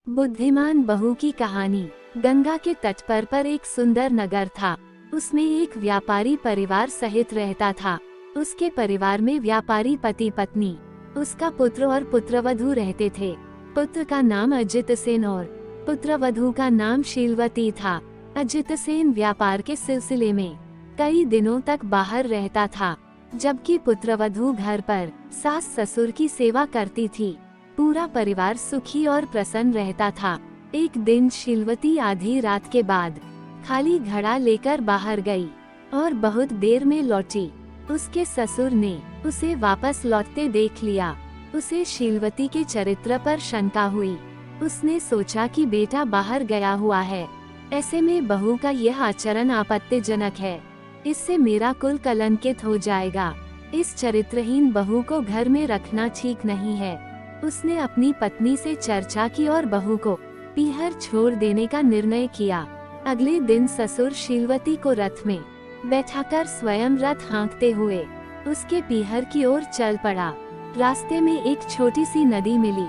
बुद्धिमान बहू की कहानी। गंगा के तट पर एक सुंदर नगर था। उसमें एक व्यापारी परिवार सहित रहता था। उसके परिवार में व्यापारी पति पत्नी, उसका पुत्र और पुत्रवधू रहते थे। पुत्र का नाम अजित सेन और पुत्रवधू का नाम शीलवती था। अजित सेन व्यापार के सिलसिले में कई दिनों तक बाहर रहता था, जबकि पुत्रवधू घर पर सास ससुर की सेवा करती थी। पूरा परिवार सुखी और प्रसन्न रहता था। एक दिन शीलवती आधी रात के बाद खाली घड़ा लेकर बाहर गई और बहुत देर में लौटी। उसके ससुर ने उसे वापस लौटते देख लिया। उसे शीलवती के चरित्र पर शंका हुई। उसने सोचा कि बेटा बाहर गया हुआ है, ऐसे में बहू का यह आचरण आपत्तिजनक है। इससे मेरा कुल कलंकित हो जाएगा। इस चरित्रहीन बहू को घर में रखना ठीक नहीं है। उसने अपनी पत्नी से चर्चा की और बहू को पीहर छोड़ देने का निर्णय किया। अगले दिन ससुर शीलवती को रथ में बैठाकर स्वयं रथ हाँकते हुए उसके पीहर की ओर चल पड़ा। रास्ते में एक छोटी सी नदी मिली।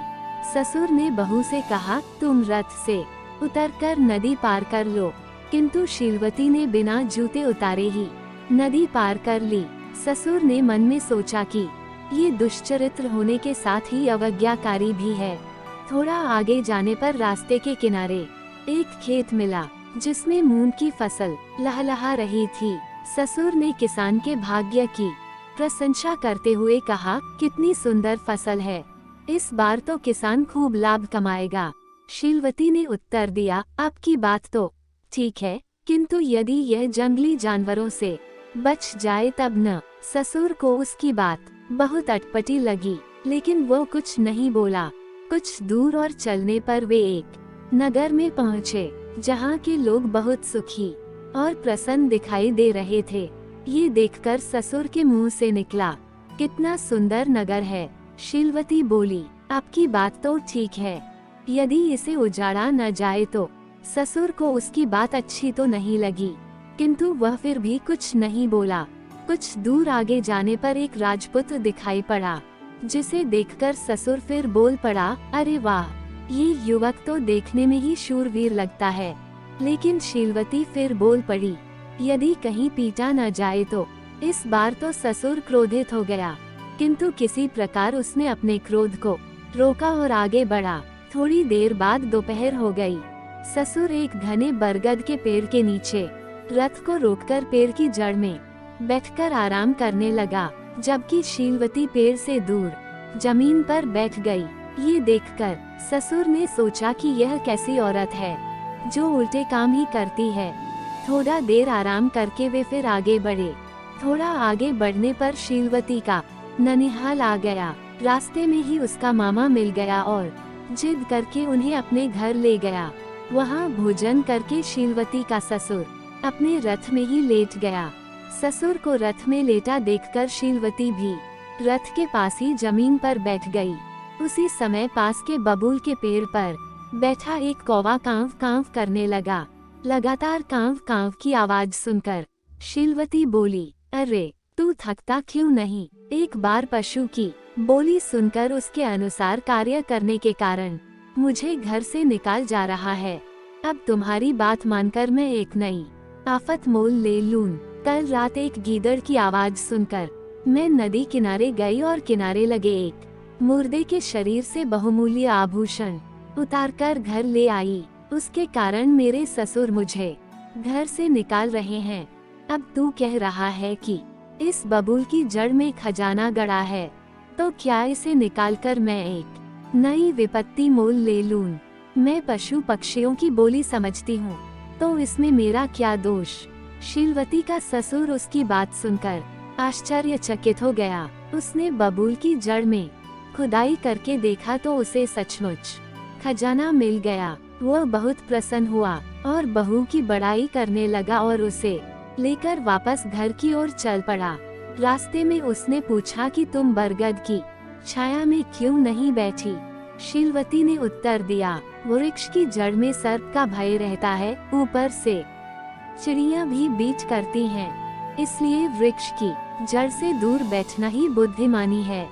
ससुर ने बहू से कहा, तुम रथ से उतरकर नदी पार कर लो। किंतु शीलवती ने बिना जूते उतारे ही नदी पार कर ली। ससुर ने मन में सोचा कि ये दुष्चरित्र होने के साथ ही अवज्ञाकारी भी है। थोड़ा आगे जाने पर रास्ते के किनारे एक खेत मिला, जिसमें मूंग की फसल लहलहा रही थी। ससुर ने किसान के भाग्य की प्रशंसा करते हुए कहा, कितनी सुंदर फसल है, इस बार तो किसान खूब लाभ कमाएगा। शीलवती ने उत्तर दिया, आपकी बात तो ठीक है, किंतु यदि यह जंगली जानवरों से बच जाए तब न। ससुर को उसकी बात बहुत अटपटी लगी, लेकिन वो कुछ नहीं बोला। कुछ दूर और चलने पर वे एक नगर में पहुँचे, जहाँ के लोग बहुत सुखी और प्रसन्न दिखाई दे रहे थे। ये देखकर ससुर के मुंह से निकला, कितना सुंदर नगर है। शीलवती बोली, आपकी बात तो ठीक है, यदि इसे उजाड़ा न जाए तो। ससुर को उसकी बात अच्छी तो नहीं लगी, किंतु वह फिर भी कुछ नहीं बोला। कुछ दूर आगे जाने पर एक राजपुत्र दिखाई पड़ा, जिसे देखकर ससुर फिर बोल पड़ा, अरे वाह, ये युवक तो देखने में ही शूरवीर लगता है। लेकिन शीलवती फिर बोल पड़ी, यदि कहीं पीटा न जाए तो। इस बार तो ससुर क्रोधित हो गया, किंतु किसी प्रकार उसने अपने क्रोध को रोका और आगे बढ़ा। थोड़ी देर बाद दोपहर हो गई। ससुर एक घने बरगद के पेड़ के नीचे रथ को रोककर पेड़ की जड़ में बैठकर आराम करने लगा, जबकि शीलवती पेड़ से दूर जमीन पर बैठ गई। ये देखकर ससुर ने सोचा कि यह कैसी औरत है जो उल्टे काम ही करती है। थोड़ा देर आराम करके वे फिर आगे बढ़े। थोड़ा आगे बढ़ने पर शीलवती का ननिहाल आ गया। रास्ते में ही उसका मामा मिल गया और जिद करके उन्हें अपने घर ले गया। वहाँ भोजन करके शीलवती का ससुर अपने रथ में ही लेट गया। ससुर को रथ में लेटा देखकर शीलवती भी रथ के पास ही जमीन पर बैठ गई। उसी समय पास के बबूल के पेड़ पर बैठा एक कौवा कांव कांव करने लगा। लगातार कांव कांव की आवाज सुनकर शीलवती बोली, अरे तू थकता क्यों नहीं? एक बार पशु की बोली सुनकर उसके अनुसार कार्य करने के कारण मुझे घर से निकाल जा रहा है। अब तुम्हारी बात मानकर मैं एक नई आफत मोल ले लूं। कल रात एक गीदड़ की आवाज सुनकर मैं नदी किनारे गई और किनारे लगे एक मुर्दे के शरीर से बहुमूल्य आभूषण उतारकर घर ले आई। उसके कारण मेरे ससुर मुझे घर से निकाल रहे हैं। अब तू कह रहा है कि इस बबूल की जड़ में खजाना गड़ा है, तो क्या इसे निकालकर मैं एक नई विपत्ति मोल ले लूं? मैं पशु पक्षियों की बोली समझती हूँ, तो इसमें मेरा क्या दोष? शीलवती का ससुर उसकी बात सुनकर आश्चर्यचकित हो गया। उसने बबूल की जड़ में खुदाई करके देखा तो उसे सचमुच खजाना मिल गया। वह बहुत प्रसन्न हुआ और बहू की बड़ाई करने लगा और उसे लेकर वापस घर की ओर चल पड़ा। रास्ते में उसने पूछा कि तुम बरगद की छाया में क्यों नहीं बैठी? शीलवती ने उत्तर दिया, वृक्ष की जड़ में सर्प का भय रहता है, ऊपर से चिड़ियां भी बीच करती हैं, इसलिए वृक्ष की जड़ से दूर बैठना ही बुद्धिमानी है।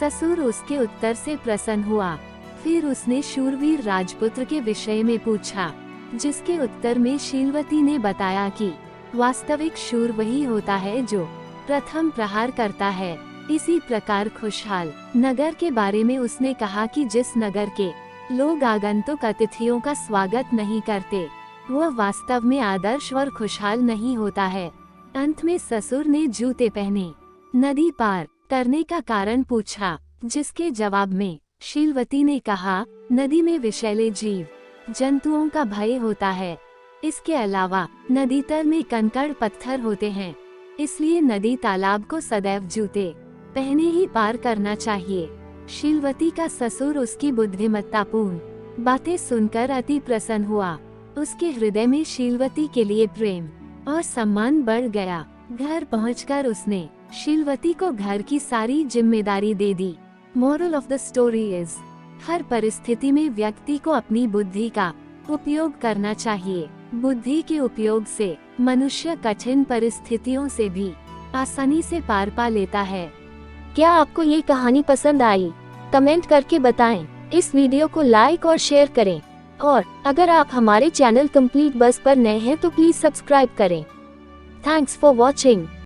ससुर उसके उत्तर से प्रसन्न हुआ। फिर उसने शूरवीर राजपुत्र के विषय में पूछा, जिसके उत्तर में शीलवती ने बताया कि वास्तविक शूर वही होता है जो प्रथम प्रहार करता है। इसी प्रकार खुशहाल नगर के बारे में उसने कहा कि जिस नगर के लोग आगंतुक अतिथियों का स्वागत नहीं करते, वह वास्तव में आदर्श और खुशहाल नहीं होता है। अंत में ससुर ने जूते पहने नदी पार करने का कारण पूछा, जिसके जवाब में शीलवती ने कहा, नदी में विषैले जीव जंतुओं का भय होता है। इसके अलावा नदी तल में कंकड़ पत्थर होते हैं, इसलिए नदी तालाब को सदैव जूते पहने ही पार करना चाहिए। शीलवती का ससुर उसकी बुद्धिमत्तापूर्ण बातें सुनकर अति प्रसन्न हुआ। उसके हृदय में शीलवती के लिए प्रेम और सम्मान बढ़ गया। घर पहुंचकर उसने शीलवती को घर की सारी जिम्मेदारी दे दी। Moral of the story is, हर परिस्थिति में व्यक्ति को अपनी बुद्धि का उपयोग करना चाहिए। बुद्धि के उपयोग से मनुष्य कठिन परिस्थितियों से भी आसानी से पार पा लेता है। क्या आपको ये कहानी पसंद आई? कमेंट करके बताएं। इस वीडियो को लाइक और शेयर करें। और अगर आप हमारे चैनल कंप्लीट बस पर नए हैं तो प्लीज सब्सक्राइब करें। Thanks for watching.